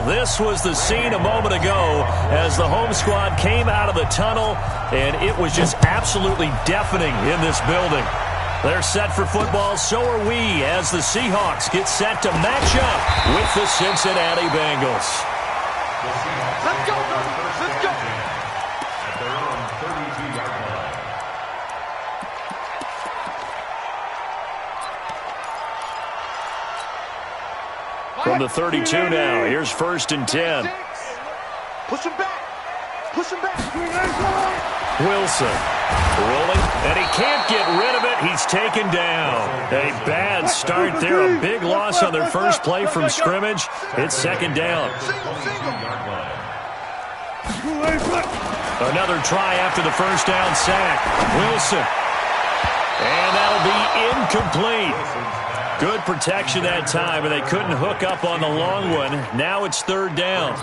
This was the scene a moment ago as the home squad came out of the tunnel, and it was just absolutely deafening in this building. They're set for football, so are we, as the Seahawks get set to match up with the Cincinnati Bengals. Let's go, let's go. At their own 32-yard line. From the 32 now, here's 1st and 10. Push him back. Push him back. Wilson rolling, and he can't get rid of it. He's taken down. A bad start there. A big loss on their first play from scrimmage. It's 2nd down. Another try after the first down sack. Wilson. And that'll be incomplete. Good protection that time, and they couldn't hook up on the long one. Now it's 3rd down.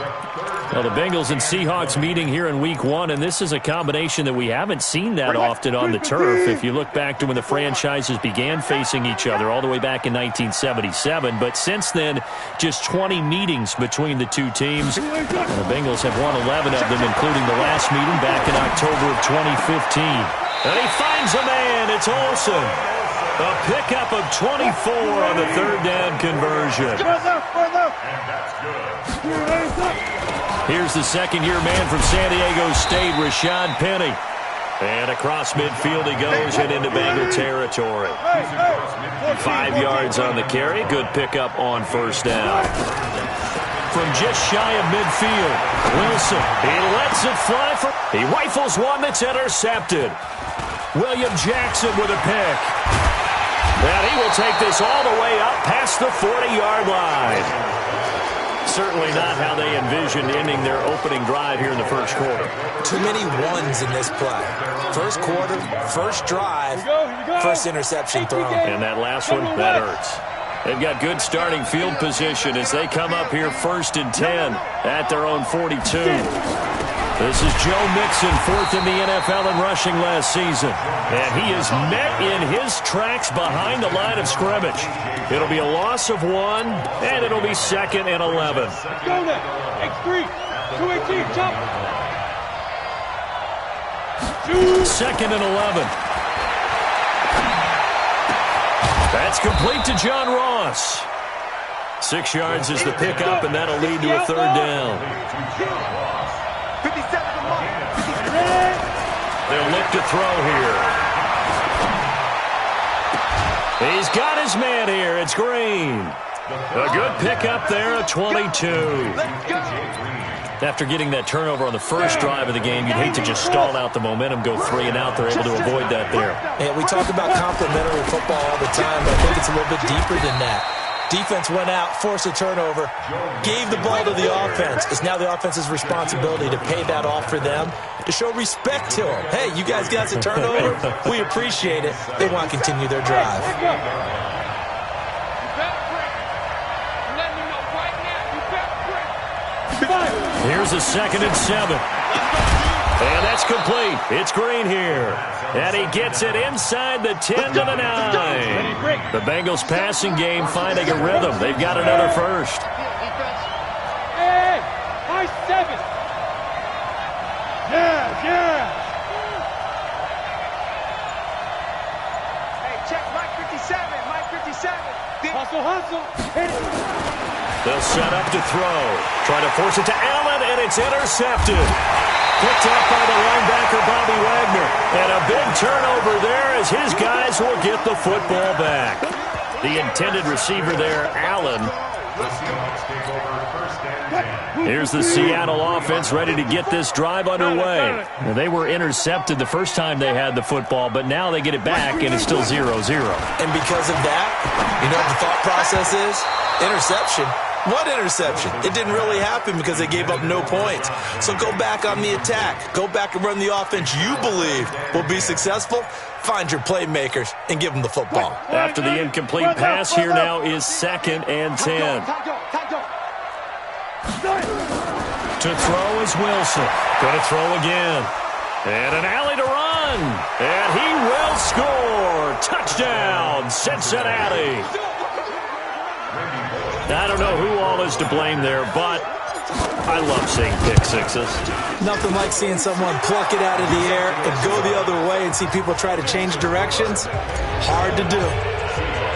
Well, the Bengals and Seahawks meeting here in Week 1, and this is a combination that we haven't seen that often on the turf. If you look back to when the franchises began facing each other all the way back in 1977. But since then, just 20 meetings between the two teams. And the Bengals have won 11 of them, including the last meeting back in October of 2015. And he finds a man. It's Olsen. A pickup of 24 on the 3rd down conversion. Here's the second-year man from San Diego State, Rashad Penny. And across midfield he goes and into Bengal territory. 5 yards on the carry. Good pickup on 1st down. From just shy of midfield, Wilson. He lets it fly. He rifles one that's intercepted. William Jackson with a pick. And he will take this all the way up past the 40-yard line. Certainly not how they envisioned ending their opening drive here in the first quarter. Too many ones in this play. First quarter, first drive, first interception thrown. And that last one, that hurts. They've got good starting field position as they come up here 1st and 10 at their own 42. This is Joe Mixon, 4th in the NFL in rushing last season. And he is met in his tracks behind the line of scrimmage. It'll be a loss of 1, and it'll be 2nd and 11. Go now. X3. 218. Jump. 2nd and 11. That's complete to John Ross. 6 yards is the pickup, and that'll lead to a 3rd down. 57 to Mike. They'll look to throw here. He's got his man here. It's Green. A good pickup there at 22. After getting that turnover on the first drive of the game, you'd hate to just stall out the momentum, go 3 and out. They're able to avoid that there. And we talk about complementary football all the time, but I think it's a little bit deeper than that. Defense went out, forced a turnover, gave the ball to the offense. It's now the offense's responsibility to pay that off for them, to show respect to them. Hey, you guys got the turnover. We appreciate it. They want to continue their drive. Here's a 2nd and 7. And that's complete. It's Green here. And he gets it inside the 10 to the 9. The Bengals passing game finding a rhythm. They've got another first. Hey, high 7. Yeah. Hey, check Mike 57. Mike 57. Hustle. Hit it. They'll set up to throw. Try to force it to Allen, and it's intercepted. Picked up by the linebacker, Bobby Wagner. And a big turnover there as his guys will get the football back. The intended receiver there, Allen. Here's the Seattle offense ready to get this drive underway. Now, they were intercepted the first time they had the football, but now they get it back, and it's still 0-0. And because of that, you know what the thought process is? Interception. What interception? It didn't really happen because they gave up no points. So go back on the attack. Go back and run the offense you believe will be successful. Find your playmakers and give them the football. After the incomplete pass, here now is 2nd and 10. To throw is Wilson. Going to throw again. And an alley to run. And he will score. Touchdown, Cincinnati. I don't know who all is to blame there, but I love seeing pick sixes. Nothing like seeing someone pluck it out of the air and go the other way and see people try to change directions. Hard to do.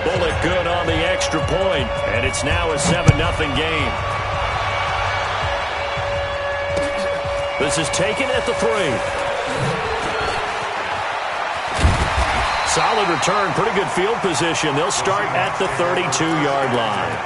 Bullock good on the extra point, and it's now a 7-0 game. This is taken at the 3. Solid return, pretty good field position. They'll start at the 32-yard line.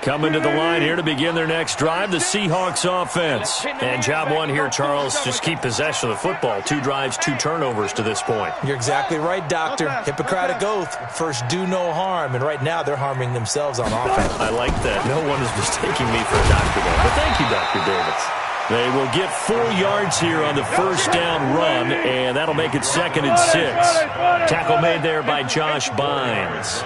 Coming to the line here to begin their next drive, the Seahawks offense. And job one here, Charles, just keep possession of the football. 2 drives, 2 turnovers to this point. You're exactly right, Doctor. Hippocratic oath. First, do no harm. And right now, they're harming themselves on offense. I like that. No one is mistaking me for a doctor, though. But thank you, Dr. Davis. They will get 4 yards here on the first down run, and that'll make it 2nd and 6. Tackle made there by Josh Bynes.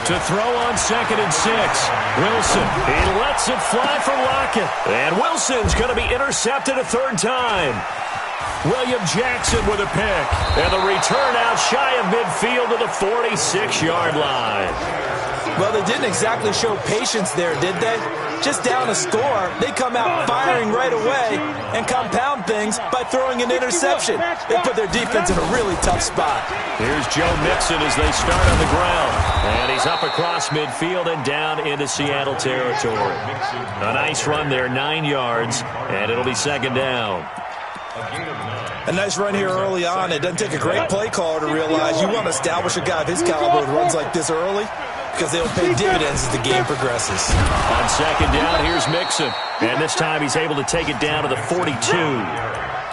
To throw on 2nd and 6. Wilson, he lets it fly for Lockett. And Wilson's going to be intercepted a 3rd time. William Jackson with a pick. And the return out shy of midfield to the 46-yard line. Well, they didn't exactly show patience there, did they? Just down a score, they come out firing right away and compound things by throwing an interception. They put their defense in a really tough spot. Here's Joe Mixon as they start on the ground. And he's up across midfield and down into Seattle territory. A nice run there, 9 yards, and it'll be 2nd down. A nice run here early on. It doesn't take a great play caller to realize you want to establish a guy of his caliber who runs like this early, because they'll pay dividends as the game progresses. On 2nd down, here's Mixon. And this time he's able to take it down to the 42.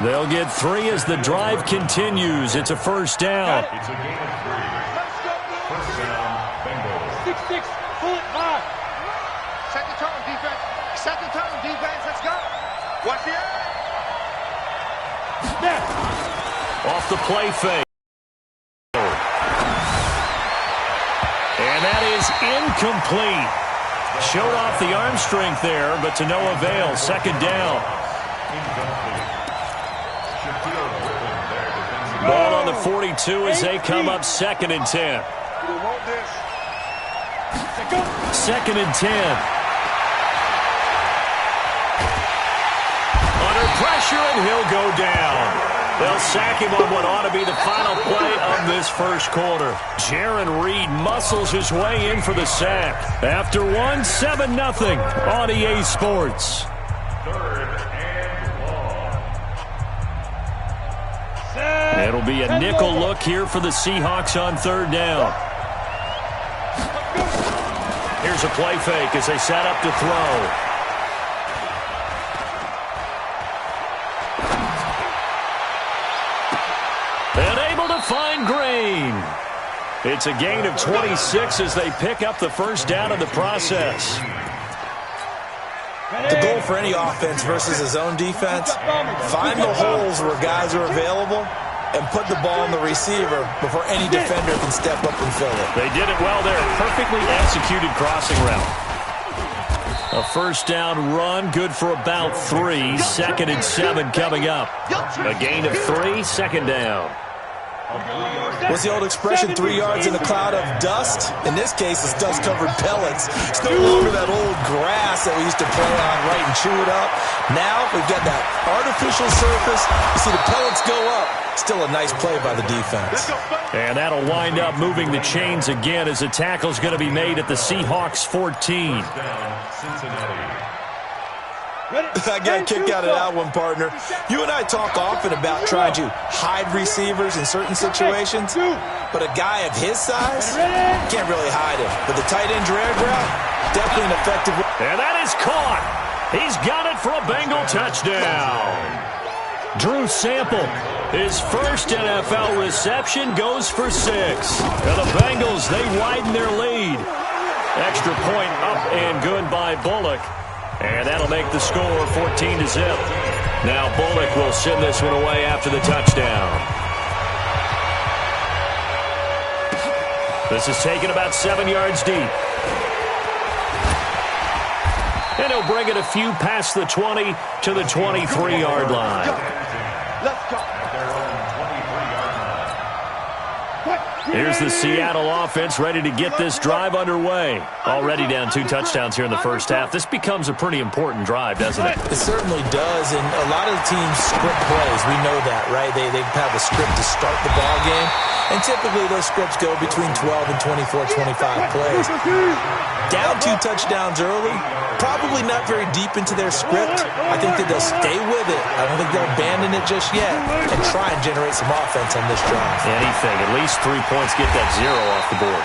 They'll get 3 as the drive continues. It's a 1st down. It's a gain of 3. First down, Bengals. 6-6, pull it high. Set the tone, defense. Set the tone, defense. Let's go. Watch the air. Snap. Off the play fake. And that is incomplete. Showed off the arm strength there, but to no avail. 2nd down. Ball on the 42 as they come up 2nd and 10. 2nd and 10. Under pressure, and he'll go down. They'll sack him on what ought to be the final play of this first quarter. Jaron Reed muscles his way in for the sack. After 7-0 on EA Sports. 3rd and long. It'll be a nickel look here for the Seahawks on 3rd down. Here's a play fake as they set up to throw. And able to find Green. It's a gain of 26 as they pick up the 1st down in the process. The goal for any offense versus his own defense, find the holes where guys are available and put the ball on the receiver before any defender can step up and fill it. They did it well there. Perfectly executed crossing route. A 1st down run, good for about 3. 2nd and 7 coming up. A gain of 3, 2nd down. What's the old expression, 3 yards in a cloud of dust? In this case, it's dust-covered pellets. It's no longer that old grass that we used to play on, right, and chew it up. Now we've got that artificial surface. You see the pellets go up. Still a nice play by the defense. And that'll wind up moving the chains again as the tackle's going to be made at the Seahawks 14. I got a kick out of that one, partner. You and I talk often about trying to hide receivers in certain situations, but a guy of his size can't really hide him. But the tight end drag route, definitely an effective one. And that is caught. He's got it for a Bengal touchdown. Drew Sample, his first NFL reception, goes for 6. And the Bengals, they widen their lead. Extra point up and good by Bullock. And that'll make the score 14-0. Now Bullock will send this one away after the touchdown. This is taken about 7 yards deep. And he'll bring it a few past the 20 to the 23-yard line. Let's go. Here's the Seattle offense ready to get this drive underway. Already down 2 touchdowns here in the first half. This becomes a pretty important drive, doesn't it? It certainly does, and a lot of the teams script plays. We know that, right? They have a script to start the ball game, and typically those scripts go between 12 and 24, 25 plays. Down 2 touchdowns early, probably not very deep into their script. I think that they'll stay with it. I don't think they'll abandon it just yet and try and generate some offense on this drive. Anything, at least 3 points, get that 0 off the board.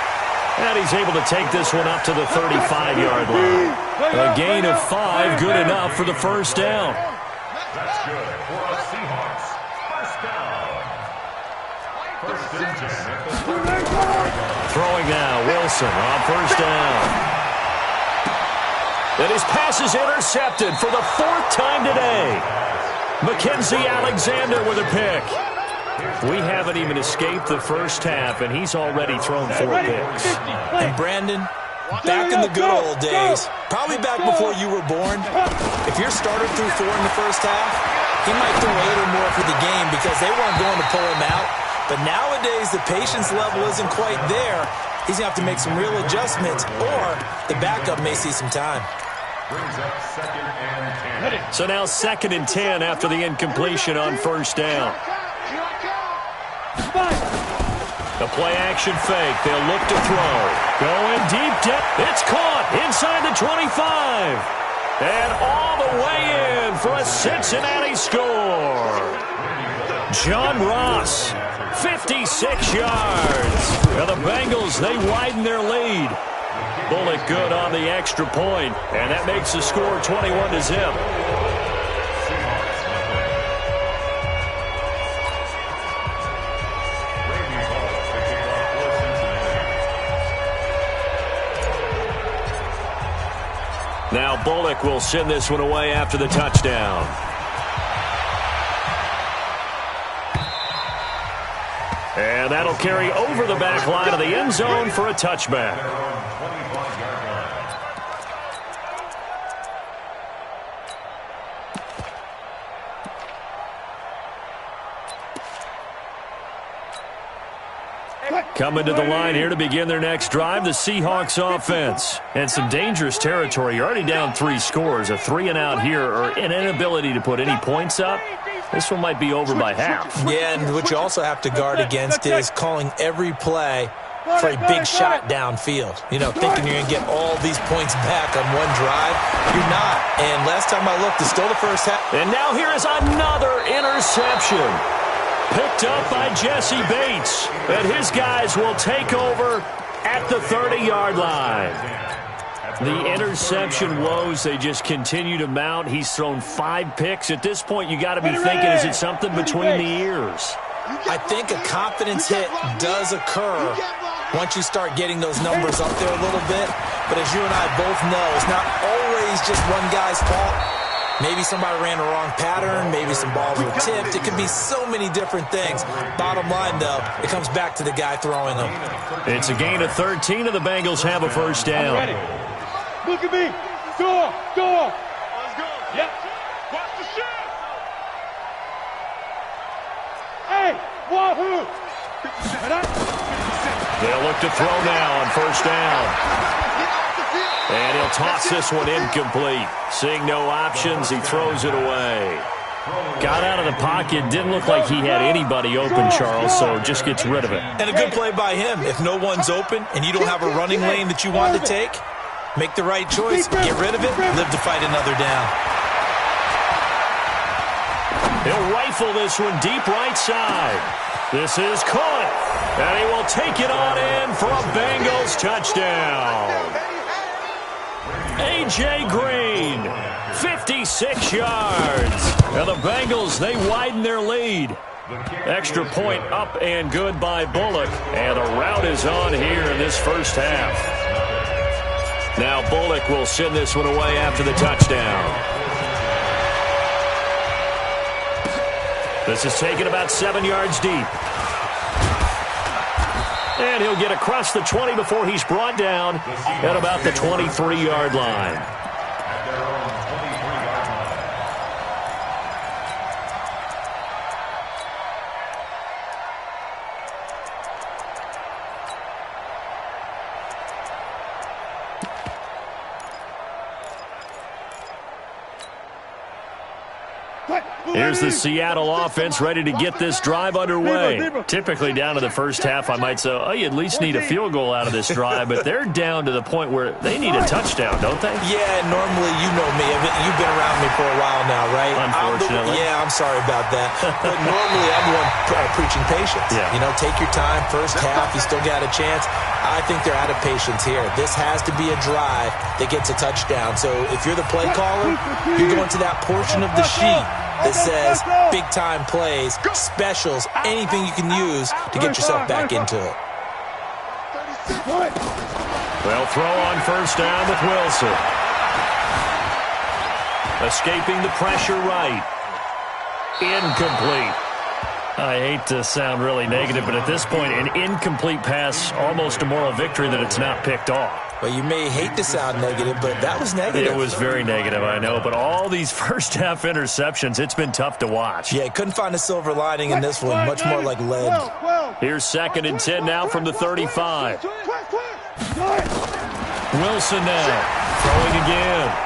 And he's able to take this one up to the 35-yard line. A gain of 5, good enough for the first down. That's good for the Seahawks. First down. First and 10. Throwing now, Wilson on first down. And his pass is intercepted for the 4th time today. Mackenzie Alexander with a pick. We haven't even escaped the first half, and he's already thrown 4 picks. And Brandon, back in the good old days, probably back before you were born, if your starter threw 4 in the first half, he might throw 8 or more for the game because they weren't going to pull him out. But nowadays, the patience level isn't quite there. He's going to have to make some real adjustments, or the backup may see some time. Brings up 2nd and 10. So now 2nd and 10 after the incompletion on first down. The play-action fake. They'll look to throw. Going deep. It's caught inside the 25. And all the way in for a Cincinnati score. John Ross, 56 yards. And the Bengals, they widen their lead. Bullock good on the extra point, and that makes the score 21-0. Now Bullock will send this one away after the touchdown. And that'll carry over the back line of the end zone for a touchback. Coming to the line here to begin their next drive, the Seahawks offense. And some dangerous territory. You're already down 3 scores. A 3-and-out here, or an inability to put any points up. This one might be over by half. Yeah, and what you also have to guard against is calling every play for a big shot downfield. You know, thinking you're going to get all these points back on one drive. You're not. And last time I looked, it's still the first half. And now here is another interception. Picked up by Jesse Bates. And his guys will take over at the 30-yard line. The interception woes, they just continue to mount. He's thrown 5 picks. At this point, you got to be thinking, is it something between the ears? I think a confidence hit does occur once you start getting those numbers up there a little bit. But as you and I both know, it's not always just one guy's fault. Maybe somebody ran a wrong pattern. Maybe some balls were tipped. It could be so many different things. Bottom line, though, it comes back to the guy throwing them. It's a gain of 13, and the Bengals have a first down. Ready. Look at me. Go on. Go on. Let's go. Yep. Watch the shot. Hey, wahoo. They'll look to throw now on first down. And he'll toss this one incomplete. Seeing no options, he throws it away. Got out of the pocket. Didn't look like he had anybody open, Charles, so just gets rid of it. And a good play by him. If no one's open and you don't have a running lane that you want to take, make the right choice, get rid of it, live to fight another down. He'll rifle this one deep right side. This is caught, and he will take it on in for a Bengals touchdown. A.J. Green, 56 yards. And the Bengals, they widen their lead. Extra point up and good by Bullock. And the route is on here in this first half. Now Bullock will send this one away after the touchdown. This is taken about 7 yards deep. And he'll get across the 20 before he's brought down at about the 23-yard line. Here's the Seattle offense ready to get this drive underway. Typically down to the first half, I might say, oh, you at least need a field goal out of this drive, but they're down to the point where they need a touchdown, don't they? Yeah, normally, you know me. You've been around me for a while now, right? Unfortunately. I'm sorry about that. But normally, I'm the one preaching patience. Yeah. You know, take your time. First half, you still got a chance. I think they're out of patience here. This has to be a drive that gets a touchdown. So if you're the play caller, you're going to that portion of the sheet that says big-time plays, specials, anything you can use to get yourself back into it. They'll throw on first down with Wilson. Escaping the pressure right. Incomplete. I hate to sound really negative, but at this point, an incomplete pass, almost a moral victory that it's not picked off. Well, you may hate to sound negative, but that was negative. It was very negative, I know, but all these first-half interceptions, it's been tough to watch. Yeah, couldn't find a silver lining in this one, much more like lead. Here's 2nd and 10 now from the 35. Wilson now, throwing again.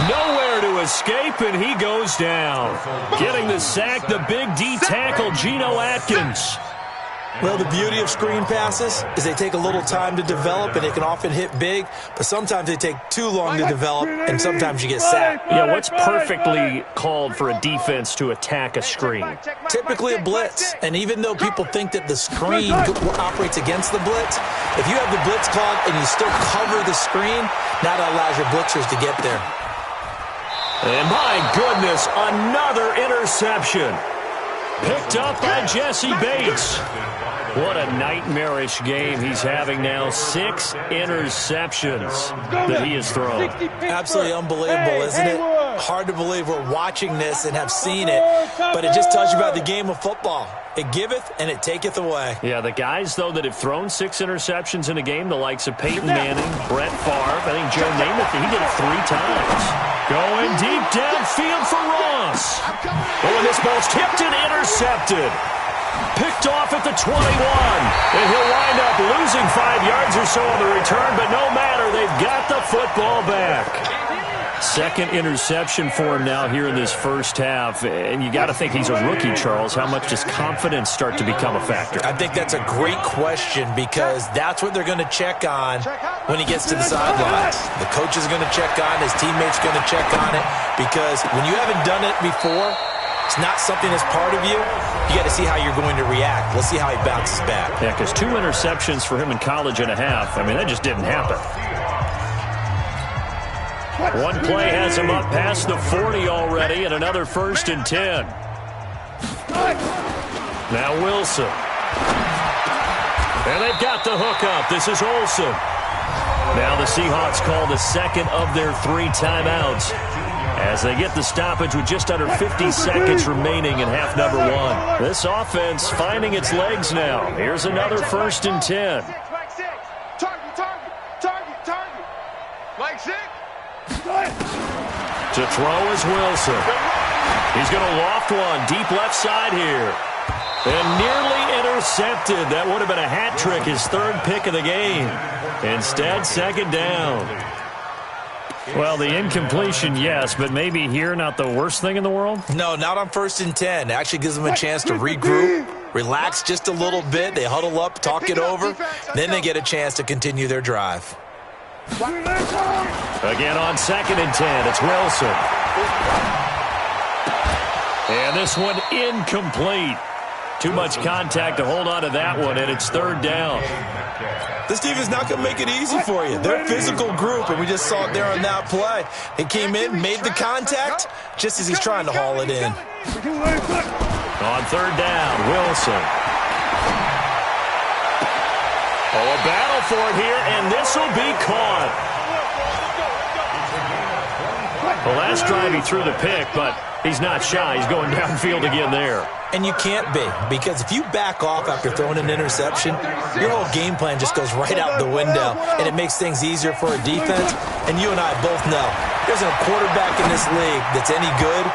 Nowhere to escape, and he goes down. Getting the sack, the big D tackle, Geno Atkins. Well, the beauty of screen passes is they take a little time to develop, and they can often hit big, but sometimes they take too long to develop, and sometimes you get sacked. Yeah, what's perfectly called for a defense to attack a screen? Typically a blitz, and even though people think that the screen operates against the blitz, if you have the blitz called and you still cover the screen, now that allows your blitzers to get there. And my goodness, another interception. Picked up by Jesse Bates. What a nightmarish game he's having now. 6 interceptions that he has thrown. Absolutely unbelievable, isn't it? Hard to believe we're watching this and have seen it, but it just tells you about the game of football. It giveth and it taketh away. Yeah, the guys, though, that have thrown 6 interceptions in a game, the likes of Peyton Manning, Brett Favre, I think Joe Namath, he did it 3 times. Going deep downfield for Ross. Oh, and this ball's tipped and intercepted. Picked off at the 21. And he'll wind up losing 5 yards or so on the return, but no matter, they've got the football back. 2nd interception for him now here in this first half. And you got to think he's a rookie, Charles. How much does confidence start to become a factor? I think that's a great question because that's what they're going to check on when he gets to the sidelines. The coach is going to check on, his teammates are going to check on it because when you haven't done it before, it's not something that's part of you. You got to see how you're going to react. Let's see how he bounces back. Yeah, because 2 interceptions for him in college and a half. I mean, that just didn't happen. One play has him up past the 40 already, and another 1st and 10. Now Wilson. And they've got the hook up. This is Olsen. Now the Seahawks call the 2nd of their 3 timeouts as they get the stoppage with just under 50 seconds remaining in half number 1. This offense finding its legs now. Here's another 1st and 10. Like 6. To throw is Wilson. He's going to loft one deep left side here. And nearly intercepted. That would have been a hat trick, his 3rd pick of the game. Instead, 2nd down. Well, the incompletion, yes, but maybe here not the worst thing in the world? No, not on 1st and 10. It actually gives them a chance to regroup, relax just a little bit. They huddle up, talk it over. Then they get a chance to continue their drive. Again on 2nd and 10, it's Wilson. And this one incomplete. Too much contact to hold on to that one, and it's 3rd down. This team is not going to make it easy for you. They're a physical group, and we just saw it there on that play. He came in, made the contact, just as he's trying to haul it in. On 3rd down, Wilson. Oh, a battle for it here, and this will be caught. The last drive he threw the pick, but he's not shy. He's going downfield again there. And you can't be, because if you back off after throwing an interception, your whole game plan just goes right out the window, and it makes things easier for a defense. And you and I both know there's a quarterback in this league that's any good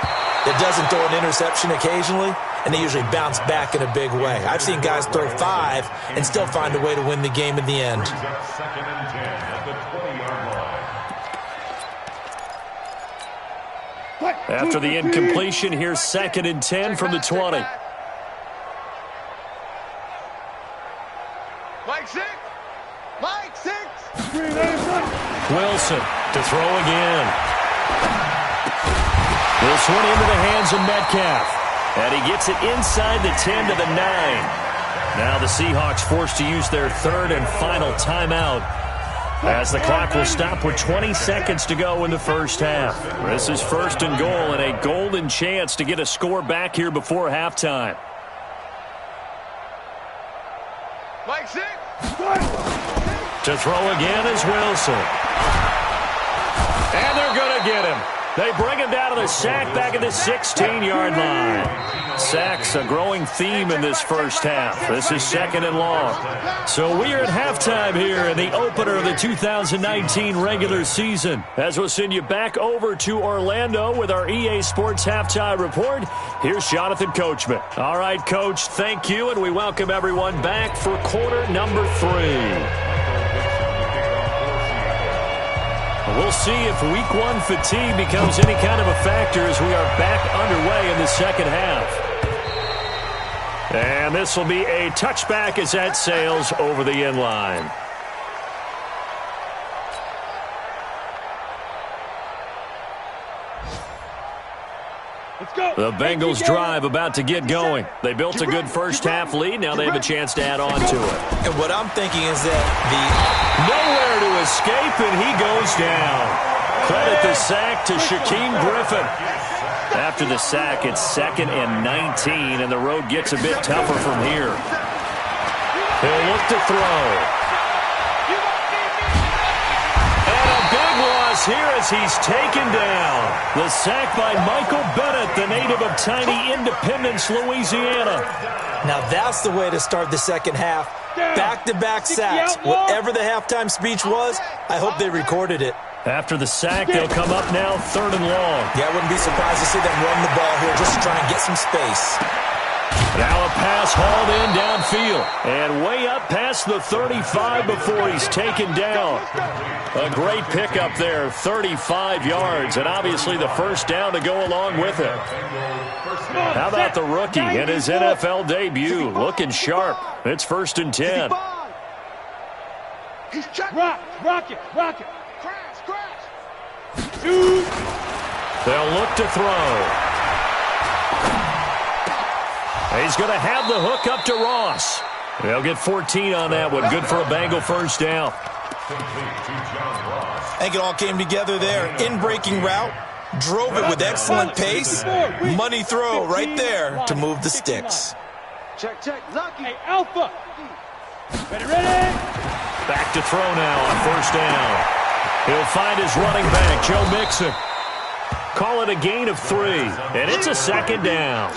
that doesn't throw an interception occasionally, and they usually bounce back in a big way. I've seen guys throw 5 and still find a way to win the game in the end. After the incompletion, here's 2nd and 10 from the 20. Mike 6. Mike 6. Wilson to throw again. This one into the hands of Metcalf. And he gets it inside the 10 to the 9. Now the Seahawks forced to use their 3rd and final timeout, as the clock will stop with 20 seconds to go in the first half. This is 1st and goal and a golden chance to get a score back here before halftime. Mike 6. To throw again is Wilson. And they're going to get him. They bring him down to the sack back at the 16-yard line. Sacks a growing theme in this first half. This is 2nd and long. So we are at halftime here in the opener of the 2019 regular season. As we'll send you back over to Orlando with our EA Sports Halftime Report, here's Jonathan Coachman. All right, Coach, thank you, and we welcome everyone back for quarter number 3. We'll see if week 1 fatigue becomes any kind of a factor as we are back underway in the second half. And this will be a touchback as that sails over the end line. The Bengals drive about to get going. They built a good first half lead. Now they have a chance to add on to it. And what I'm thinking is that nowhere to escape, and he goes down. Credit the sack to Shaquem Griffin. After the sack, it's 2nd and 19, and the road gets a bit tougher from here. He'll look to throw. And a big loss here as he's taken down. The sack by Michael Bennett, the native of tiny Independence, Louisiana. Now that's the way to start the second half. Back-to-back sacks. Whatever the halftime speech was, I hope they recorded it. After the sack, they'll come up now 3rd and long. Yeah, I wouldn't be surprised to see them run the ball here just to try and get some space. Now a pass hauled in downfield. And way up past the 35 before he's taken down. A great pickup there, 35 yards, and obviously the first down to go along with it. How about the rookie in his NFL debut? Looking sharp. It's 1st and 10. Rock it. Crash. They'll look to throw. He's going to have the hook up to Ross. They'll get 14 on that one. Good for a Bengal first down. I think it all came together there. In-breaking route. Drove it with excellent pace. Money throw right there to move the sticks. Check. Lucky. Hey, Alpha. Ready. Back to throw now on 1st down. He'll find his running back, Joe Mixon. Call it a gain of 3, and it's a 2nd down.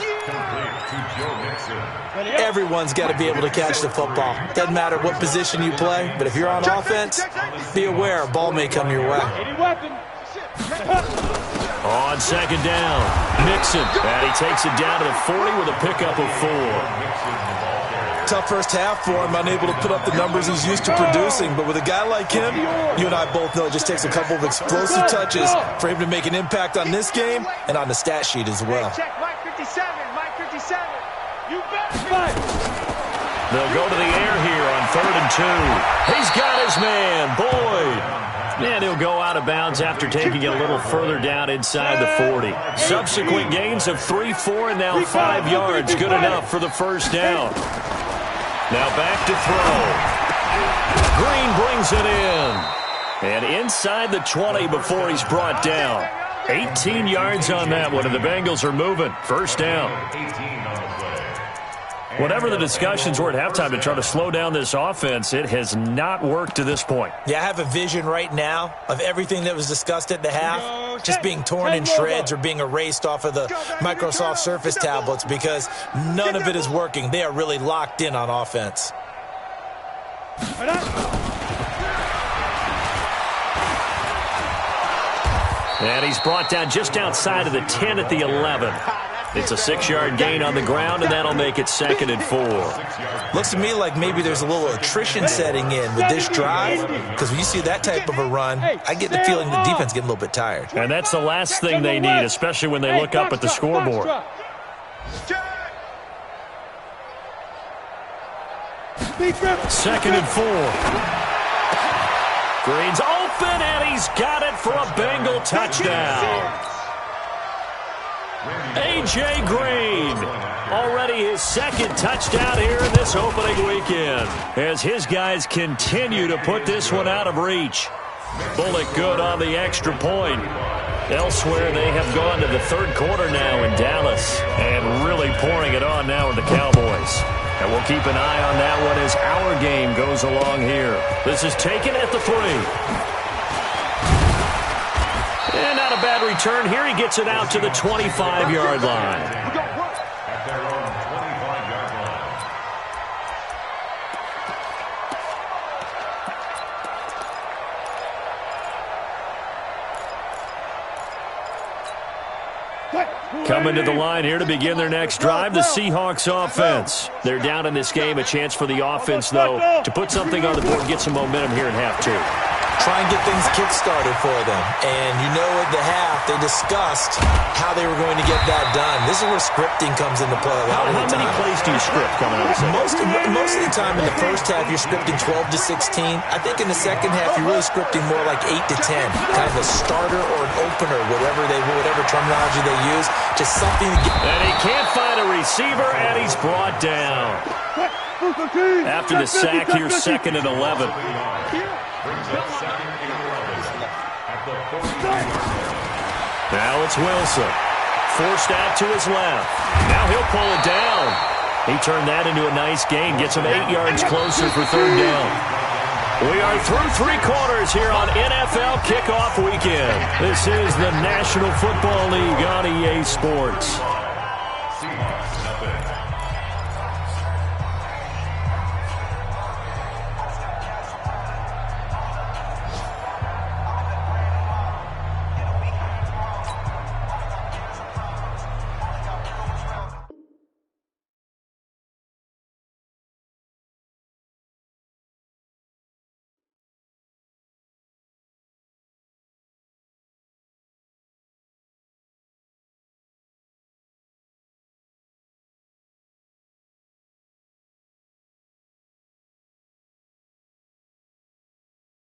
Everyone's got to be able to catch the football. Doesn't matter what position you play, but if you're on offense, be aware a ball may come your way. On 2nd down, Mixon, and he takes it down to the 40 with a pickup of 4. Tough first half for him, unable to put up the numbers he's used to producing. But with a guy like him, you and I both know it just takes a couple of explosive touches for him to make an impact on this game and on the stat sheet as well. Check, Mike 57. You bet. They'll go to the air here on 3rd and 2. He's got his man, Boyd. And he'll go out of bounds after taking it a little further down inside the 40. Subsequent gains of 3, 4, and now 5 yards. Good enough for the first down. Now back to throw. Green brings it in. And inside the 20 before he's brought down. 18 yards on that one, and the Bengals are moving. First down. Whatever the discussions were at halftime to try to slow down this offense, it has not worked to this point. Yeah, I have a vision right now of everything that was discussed at the half just being torn in shreds or being erased off of the Microsoft Surface tablets because none of it is working. They are really locked in on offense. And he's brought down just outside of the 10 at the 11. It's a 6-yard gain on the ground, and that'll make it 2nd and 4. Looks to me like maybe there's a little attrition setting in with this drive, because when you see that type of a run, I get the feeling the defense getting a little bit tired. And that's the last thing they need, especially when they look up at the scoreboard. 2nd and 4. Green's open, and he's got it for a Bengal touchdown. A.J. Green, already his 2nd touchdown here in this opening weekend, as his guys continue to put this one out of reach. Bullock good on the extra point. Elsewhere, they have gone to the 3rd quarter now in Dallas, and really pouring it on now with the Cowboys. And we'll keep an eye on that one as our game goes along here. This is taken at the 3. And not a bad return here. He gets it out to the 25-yard line. At their own 25-yard line. Coming to the line here to begin their next drive, the Seahawks offense. They're down in this game. A chance for the offense, though, to put something on the board and get some momentum here in half 2. Try and get things kick-started for them. And you know at the half, they discussed how they were going to get that done. This is where scripting comes into play a lot of the time. How many plays do you script coming out of the second? Most of the time in the first half, you're scripting 12 to 16. I think in the second half, you're really scripting more like 8 to 10. Kind of a starter or an opener, whatever terminology they use. Just something to get. And he can't find a receiver, and he's brought down. After the sack, here's 2nd and 11. Now it's Wilson. Forced out to his left. Now he'll pull it down. He turned that into a nice gain. Gets him 8 yards closer for 3rd down. We are through 3 quarters here on NFL Kickoff Weekend. This is the National Football League on EA Sports.